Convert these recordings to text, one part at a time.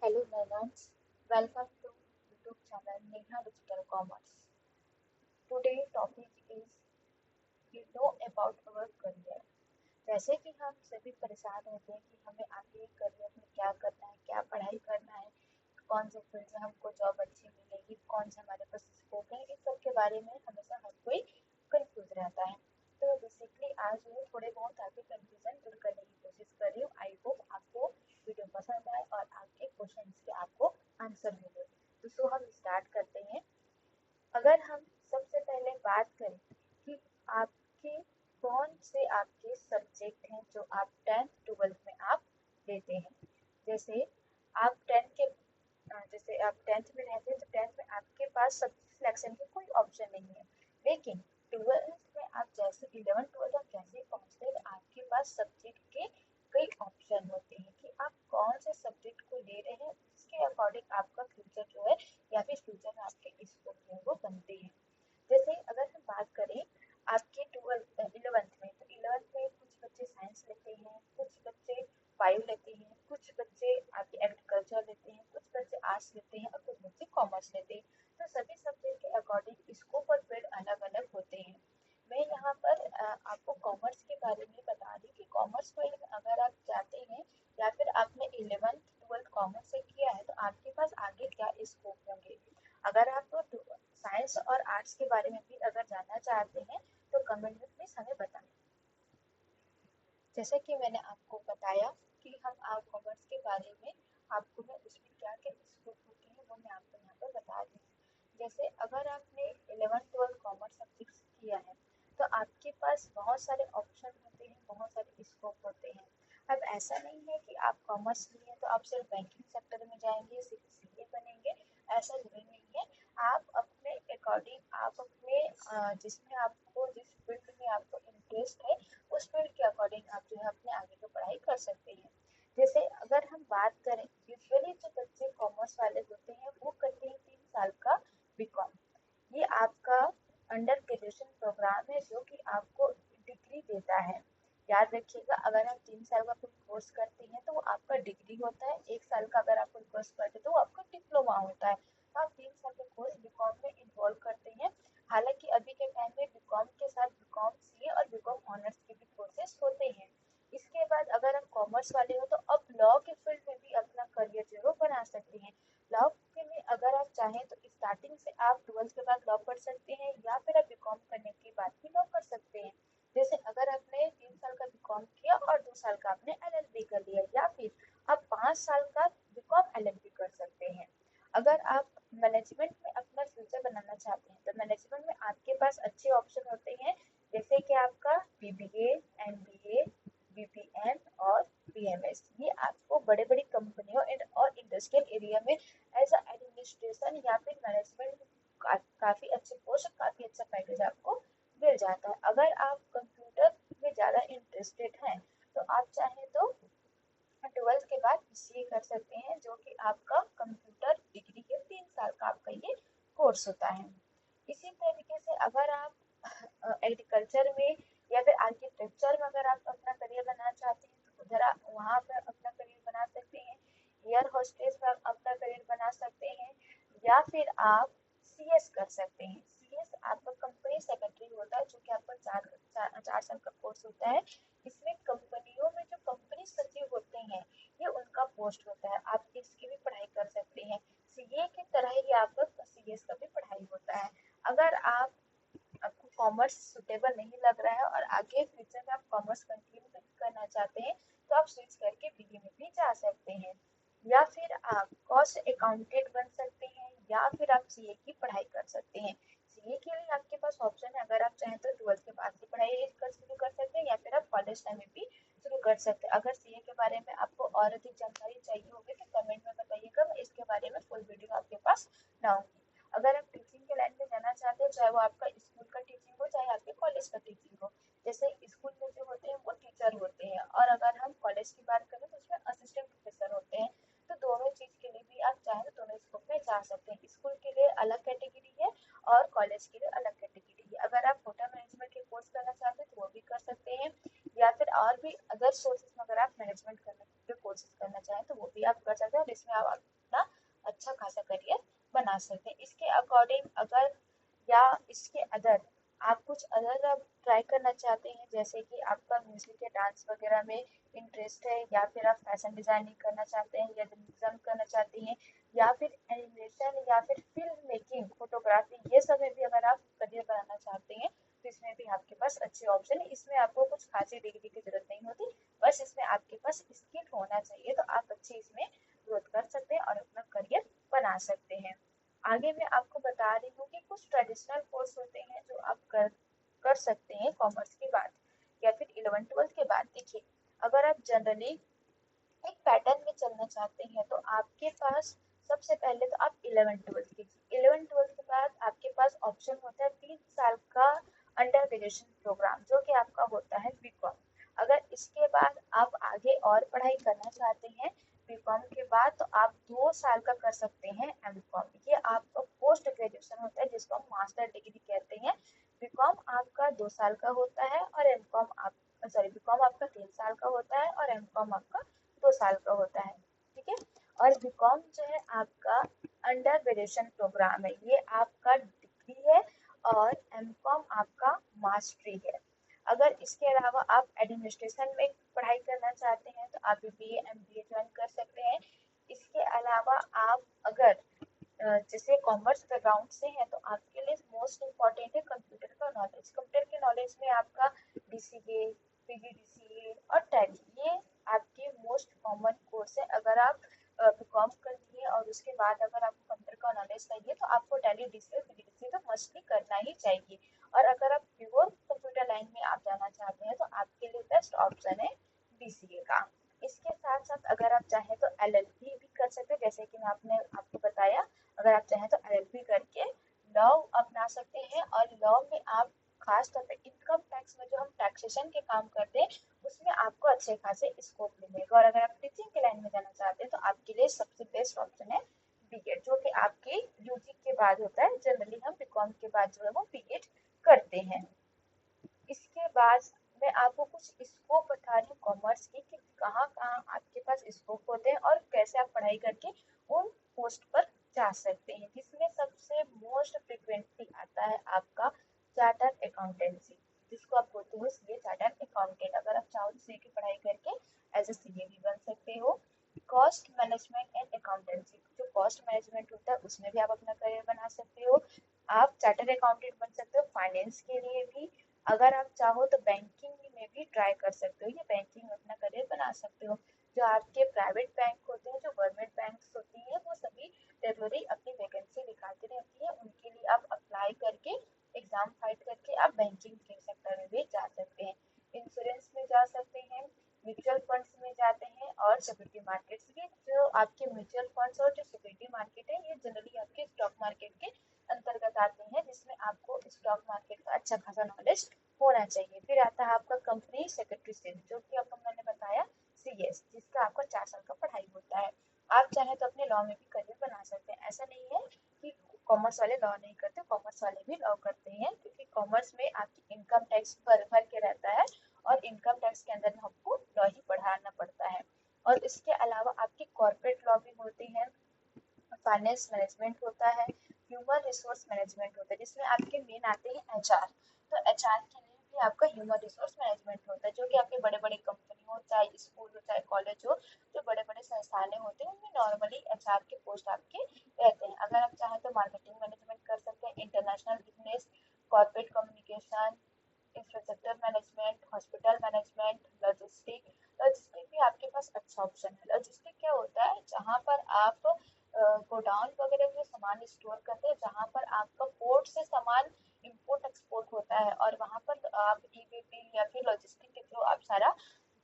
Hello learners, welcome to YouTube channel Neha Digital Commerce. Today topic is you know about our career. जैसे कि हम सभी परेशान होते हैं कि हमें आगे करियर में क्या करना है, क्या पढ़ाई करना है, कौन से फील्ड में हमको जॉब अच्छी मिलेगी, कौन से हमारे पास स्कोप है, इन सब के बारे में हमेशा हर कोई कंफ्यूज रहता है। तो बेसिकली आज मैं थोड़े बहुत आपके कंफ्यूजन दूर करने की कोशिश कर रही हूँ। आई होप आपको वीडियो पसंद आए और आपके क्वेश्चन के आपको आंसर मिले। तो सो हम स्टार्ट करते हैं। अगर हम सबसे पहले बात करें कि आपके कौन से आपके सब्जेक्ट हैं जो आप 10th 12th में आप लेते हैं। जैसे आप 10th के जैसे आप 10th में रहते हैं तो 10th में आपके पास सब्जेक्ट सिलेक्शन की कोई ऑप्शन नहीं है। लेकिन 12th में आप जैसे 11th 12th आप जैसे पहुंचते हैं तो आपके पास सब्जेक्ट के कई ऑप्शन होते हैं कि आप कौन से सब्जेक्ट को ले रहे हैं, उसके अकॉर्डिंग आपका फ्यूचर जो है या फिर फ्यूचर में आपके स्कोप जो है वो बनते हैं। जैसे अगर हम बात करें आपके 11th में, तो 11th में कुछ बच्चे साइंस लेते हैं, कुछ बच्चे बायो लेते हैं, कुछ बच्चे आपके एग्रीकल्चर लेते हैं, कुछ बच्चे आर्ट्स लेते हैं और कुछ बच्चे कॉमर्स लेते हैं। तो सभी सब्जेक्ट के अकॉर्डिंग स्कोप और फील्ड अलग अलग होते हैं। मैं यहाँ पर आपको कॉमर्स के बारे में बता रही कि कॉमर्स फील्ड में अगर आप जाते हैं या फिर आपने 11th 12th कॉमर्स से किया है तो आपके पास आगे क्या स्कोप होंगे। अगर आप साइंस और आर्ट्स के बारे में भी अगर जानना चाहते हैं तो कमेंट में प्लीज हमें बताएं। जैसा कि मैंने आपको बताया कि हम आप कॉमर्स के बारे में आपको मैं उसमें क्या क्या स्कोप होते हैं वो मैं आपको यहाँ पर बता रही हूँ। जैसे अगर आपने 11th 12th कॉमर्स सब्जेक्ट किया है तो आपके पास बहुत सारे ऑप्शन होते हैं, बहुत सारे स्कोप होते हैं। अब ऐसा नहीं है कि आप कॉमर्स लिए तो आप सिर्फ बैंकिंग सेक्टर में जाएंगे, सिर्फ सीए बनेंगे, ऐसा जरूरी नहीं है। आप अपने अकॉर्डिंग आप अपने जिसमें आपको जिस फील्ड में आपको इंटरेस्ट है उस फील्ड के अकॉर्डिंग आप जो है अपने आगे की पढ़ाई कर सकते हैं। जैसे अगर हम बात करें यूजुअली जो बच्चे कॉमर्स वाले होते हैं वो करते हैं 3 साल का बीकॉम। ये आपका अंडर ग्रेजुएशन प्रोग्राम है जो कि आपको डिग्री देता है। याद रखिएगा अगर आप 3 साल का कोई कोर्स करते हैं तो वो आपका डिग्री होता है, 1 साल का अगर आप कोई कोर्स करते हैं तो वो आपका डिप्लोमा होता है। तो आप 3 साल का कोर्स बीकॉम में इन्वॉल्व करते हैं। हालांकि अभी के टाइम में बीकॉम के साथ बीकॉम सीए और बीकॉम ऑनर्स के भी कोर्सेज होते हैं। इसके बाद अगर आप कॉमर्स वाले हो तो अब लॉ के फील्ड में भी अपना करियर जो है वो बना सकते हैं। लॉ के में अगर आप चाहें तो स्टार्टिंग से आप 12th के बाद लॉ पढ़ सकते हैं या फिर आप बीकॉम करने के बाद भी लॉ कर सकते हैं। जैसे अगर आपने 3 साल का बीकॉम किया और 2 साल का आपने एलएलबी कर लिया या फिर आप 5 साल का बीकॉम एलएलबी कर सकते हैं। अगर आप मैनेजमेंट में अपना फ्यूचर बनाना चाहते हैं तो मैनेजमेंट में आपके पास अच्छे ऑप्शन होते हैं। जैसे कि आपका बीबीए, एमबीए, बीपीएम और बीएमएस, ये आपको बड़े बड़ी कंपनियों और इंडस्ट्रियल एरिया में एज अ एडमिनिस्ट्रेशन या फिर मैनेजमेंट काफी अच्छे पोस्ट, काफी अच्छा पैकेज आपको मिल जाता है। अगर आप कंप्यूटर में ज्यादा इंटरेस्टेड हैं तो आप चाहें तो 12th के बाद बीसीए कर सकते हैं जो कि आपका कंप्यूटर डिग्री के 3 साल का आपका ये कोर्स होता है। इसी तरीके से अगर आप एग्रीकल्चर में या फिर आर्किटेक्चर में अगर आप अपना करियर बनाना चाहते हैं तो उधर आप वहाँ पर अपना करियर बना सकते हैं। एयर होस्टेस में आप अपना करियर बना सकते हैं या फिर आप सीएस कर सकते हैं। सीएस आपका कंपनी सेक्रेटरी होता है जो कि आपका 4 साल का कोर्स होता है। इसमें कंपनियों में जो कंपनी सचिव होते हैं ये उनका पोस्ट होता है। आप इसकी भी पढ़ाई कर सकते हैं। सीए की तरह ही आपका सीएस का भी पढ़ाई होता है। अगर आपको कॉमर्स सुटेबल नहीं लग रहा है और आगे फ्यूचर में आप कॉमर्स कंटिन्यू नहीं करना चाहते हैं तो आप स्विच करके बीए में भी जा सकते हैं या फिर आप कॉस्ट अकाउंटेंट बन सकते हैं या फिर आप सीए की पढ़ाई कर सकते हैं। सीए के लिए आपके पास ऑप्शन है, अगर आप चाहें तो 12th के बाद की पढ़ाई शुरू कर सकते हैं या फिर आप कॉलेज टाइम में भी शुरू कर सकते हैं। अगर सीए के बारे में आपको और अधिक जानकारी चाहिए होगी तो कमेंट में बताइएगा, मैं इसके बारे में फुल वीडियो आपके पास लाऊंगी। अगर आप टीचिंग के लाइन में जाना चाहते हैं, चाहे वो आपका स्कूल का टीचिंग हो चाहे आपके कॉलेज का टीचिंग हो, जैसे स्कूल में जो होते हैं वो टीचर होते हैं और अगर हम कॉलेज की बात करें तो उसमें असिस्टेंट प्रोफेसर होते हैं। तो दोनों चीज के लिए भी आप चाहें तो दोनों स्कोप में जा सकते हैं। स्कूल के लिए अलग कैटेगरी है और कॉलेज के लिए अलग कैटेगरी है। अगर आप होटल मैनेजमेंट के कोर्स करना चाहते हैं तो वो भी कर सकते हैं या फिर और भी अदर सोर्सेज में अगर आप मैनेजमेंट करने के कोर्सेज करना चाहें तो वो भी आप कर सकते हैं और इसमें आप अपना अच्छा खासा करियर बना सकते हैं। इसके अकॉर्डिंग अगर या इसके अदर आप कुछ अदर आप ट्राई करना चाहते हैं, जैसे कि आपका म्यूजिक या डांस वगैरह में इंटरेस्ट है, या फिर आप फैशन डिजाइनिंग करना चाहते हैं, या जर्नलिज्म करना चाहती हैं, या फिर एनिमेशन, या फिर फिल्म मेकिंग, फोटोग्राफी, ये सब में भी अगर आप करियर बनाना चाहते हैं तो इसमें भी आपके पास अच्छे ऑप्शन है। इसमें आपको कुछ खासी डिग्री की जरूरत नहीं होती, बस इसमें आपके पास स्किल होना चाहिए, तो आप अच्छे इसमें ग्रोथ कर सकते हैं और अपना करियर बना सकते हैं। आगे मैं आपको बता रही हूँ कि कुछ ट्रेडिशनल कोर्स होते हैं जो आप कर सकते हैं कॉमर्स के बाद या फिर 11th-12th के बाद। देखिए, अगर आप जनरली एक पैटर्न में चलना चाहते हैं तो आपके पास सबसे पहले तो आप 11th-12th कीजिए। 11th-12th के बाद आपके पास ऑप्शन होता है 3 साल का अंडर ग्रेजुएशन प्रोग्राम, जो कि आपका होता है बीकॉम। अगर इसके बाद आप आगे और पढ़ाई करना चाहते हैं बीकॉम के बाद, तो आप 2 साल का कर सकते हैं एमकॉम। ये आपका पोस्ट ग्रेजुएशन होता है जिसको हम मास्टर डिग्री कहते हैं। बीकॉम आपका 2 साल का होता है और एमकॉम आप सॉरी बीकॉम आपका 3 साल का होता है और एमकॉम आपका 2 साल का होता है। ठीक है। और बीकॉम जो है आपका अंडर ग्रेजुएशन प्रोग्राम है, ये आपका डिग्री है, और एमकॉम आपका मास्टरी है। अगर इसके अलावा आप एडमिनिस्ट्रेशन में पढ़ाई करना चाहते हैं तो आप बीबीए एमबीए ज्वाइन कर सकते हैं। इसके अलावा आप अगर जैसे कॉमर्स बैकग्राउंड से है तो आपके लिए मोस्ट इम्पॉर्टेंट है कंप्यूटर का नॉलेज। कंप्यूटर के नॉलेज में आपका डीसीए, पीजीडीसीए और टैली, ये आपके मोस्ट कॉमन कोर्स है। अगर आप बीकॉम करती है और उसके बाद अगर आपको कंप्यूटर का नॉलेज चाहिए तो आपको टैली, डीसीए, पीजीडीसीए तो मस्टली करना ही चाहिए। और अगर आप प्योर कंप्यूटर लाइन में आप जाना चाहते हैं तो आपके लिए बेस्ट ऑप्शन है डीसीए का। इसके साथ साथ अगर आप चाहें तो एलएलबी भी कर सकते हैं, जैसे कि मैं आपने आपको बताया। अगर आप चाहें तो एलएलबी करके लॉ अपना सकते हैं, और लॉ में आप खास तौर पे इनकम टैक्स में जो हम टैक्सेशन के काम करते हैं उसमें आपको अच्छे खासे स्कोप मिलेगा। और अगर आप टीचिंग के लाइन में जाना चाहते हैं तो आपके लिए सबसे बेस्ट ऑप्शन है बीएड, जो कि आपके यूजी के बाद होता है। जनरली हम बीकॉम के बाद जो है वो बीएड करते हैं। इसके बाद मैं आपको कुछ स्कोप बता रही हूँ कॉमर्स की, कि कहाँ कहाँ आपके पास स्कोप होते हैं और कैसे आप पढ़ाई करके उन पोस्ट पर जा सकते हैं। जिसमें सबसे मोस्ट फ्रिक्वेंटली आता है आपका चार्टर्ड अकाउंटेंसी, जिसको आप बोलते हो सीए, चार्टर्ड अकाउंटेंट। अगर आप चाहो तो सीए की पढ़ाई करके एज ए सीए भी बन सकते हो। कॉस्ट मैनेजमेंट एंड अकाउंटेंसी, जो कॉस्ट मैनेजमेंट होता है उसमें भी आप अपना करियर बना सकते हो। आप चार्टर्ड अकाउंटेंट बन सकते हो फाइनेंस के लिए भी। अगर आप चाहो तो बैंकिंग में भी ट्राई कर सकते हो, ये बैंकिंग में अपना करियर बना सकते हो। जो आपके प्राइवेट बैंक होते हैं, जो गवर्नमेंट बैंक होती है, वो सभी रेगुलरली अपनी वैकेंसी निकालती रहती है, उनके लिए आप अप्लाई करके एग्जाम फाइट करके आप बैंकिंग के सेक्टर में भी जा सकते हैं। इंश्योरेंस में जा सकते हैं, म्यूचुअल फंड्स में जाते हैं, और सिक्योरिटी मार्केट्स भी। जो आपके म्यूचुअल फंड्स और जो सिक्योरिटी मार्केट है, ये जनरली आपके स्टॉक मार्केट के अंतर्गत आते हैं, जिसमें आपको स्टॉक मार्केट का अच्छा खासा नॉलेज होना चाहिए। फिर आता है आपका कंपनी सेक्रेटरीशिप, जो कि आपको मैंने बताया सीएस, जिसका आपका 4 साल का पढ़ाई होता है। आप चाहे तो अपने लॉ में भी करियर बना सकते हैं। ऐसा नहीं है कि कॉमर्स वाले लॉ नहीं करते, कॉमर्स वाले भी लॉ करते हैं, क्योंकि कॉमर्स में आपकी इनकम टैक्स भर भर के रहता है, और इनकम टैक्स के अंदर आपको लॉ ही पढ़ाना पड़ता है। और इसके अलावा आपकी कॉर्पोरेट लॉ भी होती है, फाइनेंस मैनेजमेंट होता है, ह्यूमन रिसोर्स मैनेजमेंट होता है, जिसमें आपके मेन आते हैं एचआर। तो एचआर के लिए भी आपका ह्यूमन रिसोर्स मैनेजमेंट होता है, जो कि आपके बड़े बड़े कंपनी हो, चाहे स्कूल हो, चाहे कॉलेज हो, जो बड़े बड़े संस्थानें होते हैं उनमें नॉर्मली एचआर के पोस्ट आपके रहते हैं। अगर आप चाहें तो मार्केटिंग मैनेजमेंट कर सकते हैं, international business, corporate communication, infrastructure management, hospital management, logistic. Logistic भी आपके पास अच्छा ऑप्शन है। लॉजिस्टिक क्या होता है, जहाँ पर आप गोडाउन वगैरह में सामान स्टोर करते हैं, जहाँ पर आपका पोर्ट से सामान इंपोर्ट एक्सपोर्ट होता है, और वहाँ पर आप ईबीपी या फिर लॉजिस्टिक के थ्रू आप सारा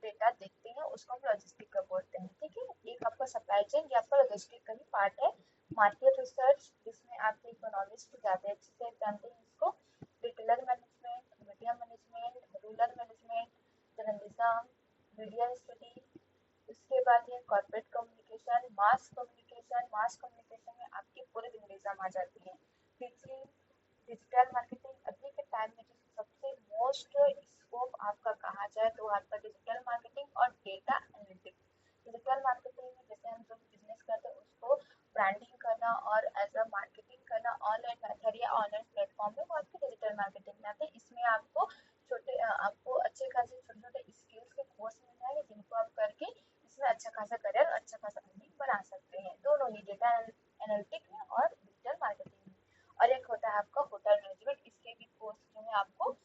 डेटा देखते हैं, उसको हम लॉजिस्टिक का बोलते हैं। ठीक है। एक आपका सप्लाई चेन, ये आपका लॉजिस्टिक का ही पार्ट है। मार्केट रिसर्च, जिसमें आप इकोनॉमिस्ट ज़्यादा अच्छे से जानते हैं इसको। Retailer management, media management, rural management, journalism, media study. उसके बाद है corporate communication, mass communication. Mass communication में आपकी पूरी जर्नलिज्म आ जाती है। Teaching, digital marketing. अभी के टाइम में जो सबसे मोस्ट स्कोप आपका कहा जाए तो आपका डिजिटल मार्केटिंग और डेटा एनालिटिक्स। डिजिटल मार्केटिंग में जैसे हम जो बिजनेस करते हैं उसको ब्रांडिंग करना और एज अ मार्केटिंग करना ऑनलाइन मेथड या ऑनलाइन प्लेटफॉर्म में, वो आपकी डिजिटल मार्केटिंग में आते हैं। इसमें आपको आपको अच्छे खासे छोटे छोटे स्किल्स के कोर्स मिल जाएंगे जिनको आप करके इसमें अच्छा खासा करियर, अच्छा खासा अर्निंग बना सकते हैं, दोनों ही डेटा एनालिटिक में और डिजिटल मार्केटिंग में। और एक होता है आपका होटल मैनेजमेंट, इसके भी कोर्स जो है आपको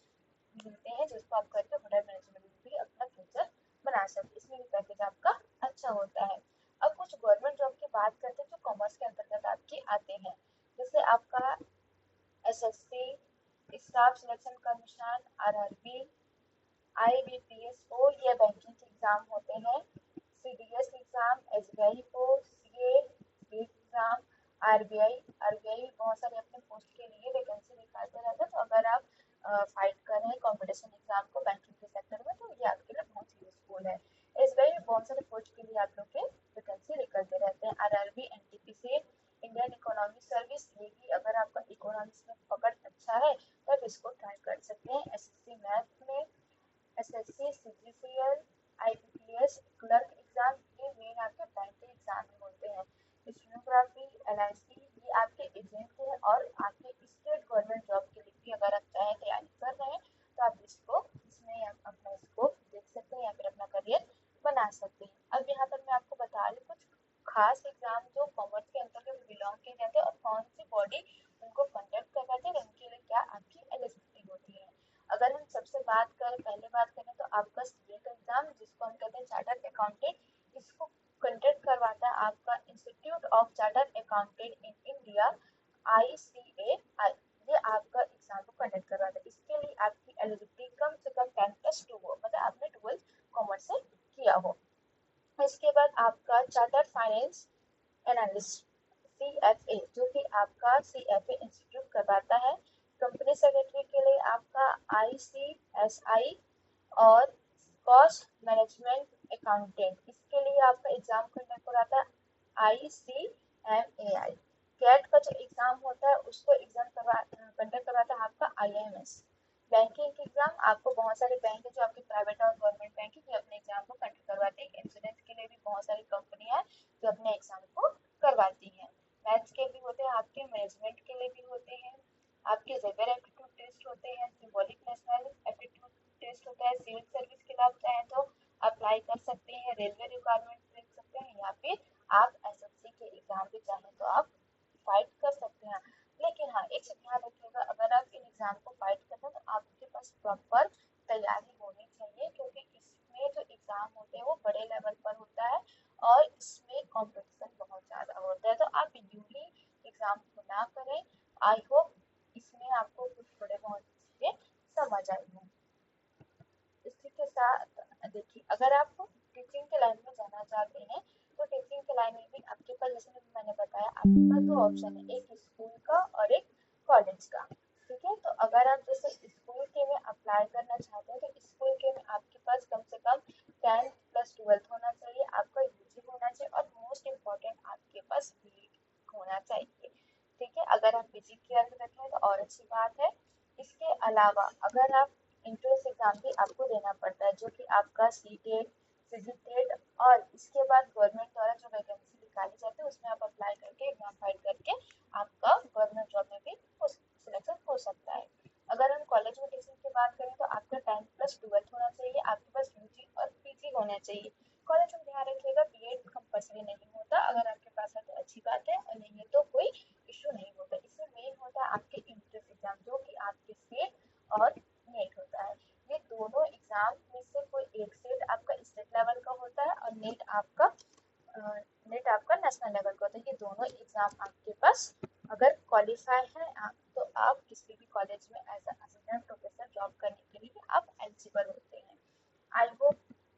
मिलते हैं जिसको आप करके होटल मैनेजमेंट में भी अपना फ्यूचर बना सकते हैं। इसमें भी पैकेज आपका अच्छा होता है। अब कुछ गवर्नमेंट जॉब की बात करते हैं जो कॉमर्स के अंतर्गत आपके आते हैं, जैसे आपका SSC, staff selection commission, RRB, IBPSO, ये बैंकिंग के एग्जाम होते हैं, सीडीएस एग्जाम, एसबीआई को, सीए एग्जाम, आरबीआई भी बहुत सारे अपने पोस्ट के लिए वैकेंसी निकालते रहते हैं। तो अगर आप फाइट कर रहे हैं कॉम्पिटिशन एग्जाम को बैंकिंग के सेक्टर में, तो ये आपके लिए बहुत यूजफुल है। एसबीआई में बहुत सारे पोस्ट के लिए आप लोग के वैकेंसी निकलते रहते हैं। RRB, NTPC, Indian economic service, ये भी अगर आपका इकोनॉमिक्स में पकड़ अच्छा है तो आप इसको ट्राई कर सकते हैं। एसएससी मैथ में, एसएससी, सीजीसीएल, आईबीपीएस, क्लर्क एग्जाम, ये मेन आपके बैंक के एग्जाम में होते हैं। स्टेनोग्राफी, एलआईसी, ये आपके एजेंट के हैं और आपके स्टेट गवर्नमेंट जॉब के लिए भी अगर आप चाहें तैयारी कर रहे हैं तो आप इसमें आप अपना स्कोप देख सकते हैं या फिर अपना करियर बना सकते हैं। अब यहाँ पर मैं आपको बता रही हूँ कुछ खास एग्जाम जो कॉमर्स के अंतर्गत बिलोंग किए जाते हैं और कौन सी बॉडी उनको कंडक्ट करवाती है, उनके लिए क्या आपकी एलिजिबिलिटी होती है। अगर हम सबसे पहले बात करें तो आपका सीए का एग्जाम, जिसको हम कहते हैं चार्टर्ड अकाउंटेंट, इसको कंडक्ट करवाता है आपका institute of chartered accountant in India, ICAI. ये आपका एग्जाम को कंडक्ट करवाता है। इसके लिए आपकी एलिजिबिलिटी कम से कम 10+2 हो, मतलब आपने 12 कॉमर्स से किया हो। इसके बाद आपका चार्टर्ड फाइनेंस एनालिस्ट, सीएफए, जो कि आपका सीएफए इंस्टीट्यूट करवाता है। कंपनी सेक्रेटरी के लिए आपका आईसीएसआई और कॉस्ट मैनेजमेंट अकाउंटेंट, इसके लिए आपका एग्जाम कंडक्ट कराता है आईसीएमएआई। कैट का जो एग्जाम होता है उसको कंडक्ट करवाता है आपका आईएमएस। बैंकिंग के एग्जाम, आपको बहुत सारे बैंक है जो आपके प्राइवेट और गवर्नमेंट बैंक है जो अपने एग्जाम को कंडक्ट करवाते हैं। इंश्योरेंस के लिए भी बहुत सारी कंपनियां हैं जो अपने एग्जाम को करवाती हैं। मैथ्स के भी होते हैं आपके, मैनेजमेंट के लिए भी होते हैं आपके, जेवर एप्टीट्यूड टेस्ट होते हैं, सिंबॉलिक नेशनल एप्टीट्यूड टेस्ट होता है। सिविल सर्विस के लिए आप चाहें तो अप्लाई कर सकते हैं, रेलवे रिक्वायरमेंट देख सकते हैं, या फिर आप एसएससी के एग्जाम भी चाहें तो आप फाइट कर सकते हैं। लेकिन हाँ, एक चीज ध्यान रखिएगा, अगर आप इन एग्जाम को फाइट करते हैं तो आपके पास प्रॉपर तैयारी होनी चाहिए, क्योंकि इसमें जो एग्जाम होते हैं वो बड़े लेवल पर होता है और इसमें कंपटीशन बहुत ज्यादा होता है। तो आप यूली एग्जाम को ना करें। आई होप इसमें आपको कुछ थोड़े बहुत चीजें समझ आई हों। इसी के साथ देखिए, अगर आप टीचिंग के लाइन में जाना चाहते हैं तो टीचिंग के लाइन में भी आपके पास, जैसे मैंने बताया, आपके पास दो ऑप्शन है, एक स्कूल का और एक कॉलेज का। ठीक है, तो अगर आप जैसे स्कूल के में अप्लाई करना चाहते हैं तो स्कूल के में आपके पास कम से कम 10+12 होना चाहिए, आपका यूजी होना चाहिए और मोस्ट इम्पोर्टेंट आपके पास बीएड होना चाहिए। ठीक है, अगर आप पीजी क्लियर कर रखे हैं तो और अच्छी बात है। इसके अलावा अगर आप एंट्रेंस एग्जाम भी आपको देना पड़ता है, जो कि आपका सीटेट, सीजीटेट, और इसके बाद गवर्नमेंट द्वारा जो वैकेंसी निकाली जाती है उसमें आप अप्लाई करके एग्जाम फाइल करके आपका गवर्नमेंट जॉब में भी सिलेक्शन हो सकता है। अगर हम कॉलेज में टीचिंग की बात करें तो आपका 10+12 होना चाहिए, आपके पास यूजी और पीजी होना चाहिए। कॉलेज में ध्यान रखिएगा बीएड कंपल्सरी नहीं होता, अगर आपके पास है तो अच्छी बात है और नहीं है तो कोई इशू नहीं होता। इसमें मेन होता है आपके एंट्रेंस एग्जाम, जो कि आपके स्टेट और नेट होता है। ये दोनों एग्जाम में से कोई एक सेट आपका स्टेट लेवल का होता है और नेट आपका नेशनल लेवल का होता है। ये दोनों एग्जाम आपके पास अगर क्वालिफाई है आप, तो आप किसी भी कॉलेज में एज असिस्टेंट प्रोफेसर जॉब करने के लिए आप एलिजिबल होते हैं। आई होप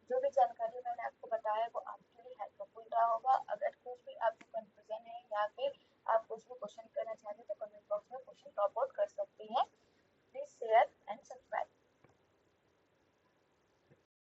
जो भी जानकारी मैंने आपको बताया वो आपके लिए हेल्पफुल रहा होगा। अगर कुछ भी आपको कंफ्यूजन है या फिर आप कुछ भी क्वेश्चन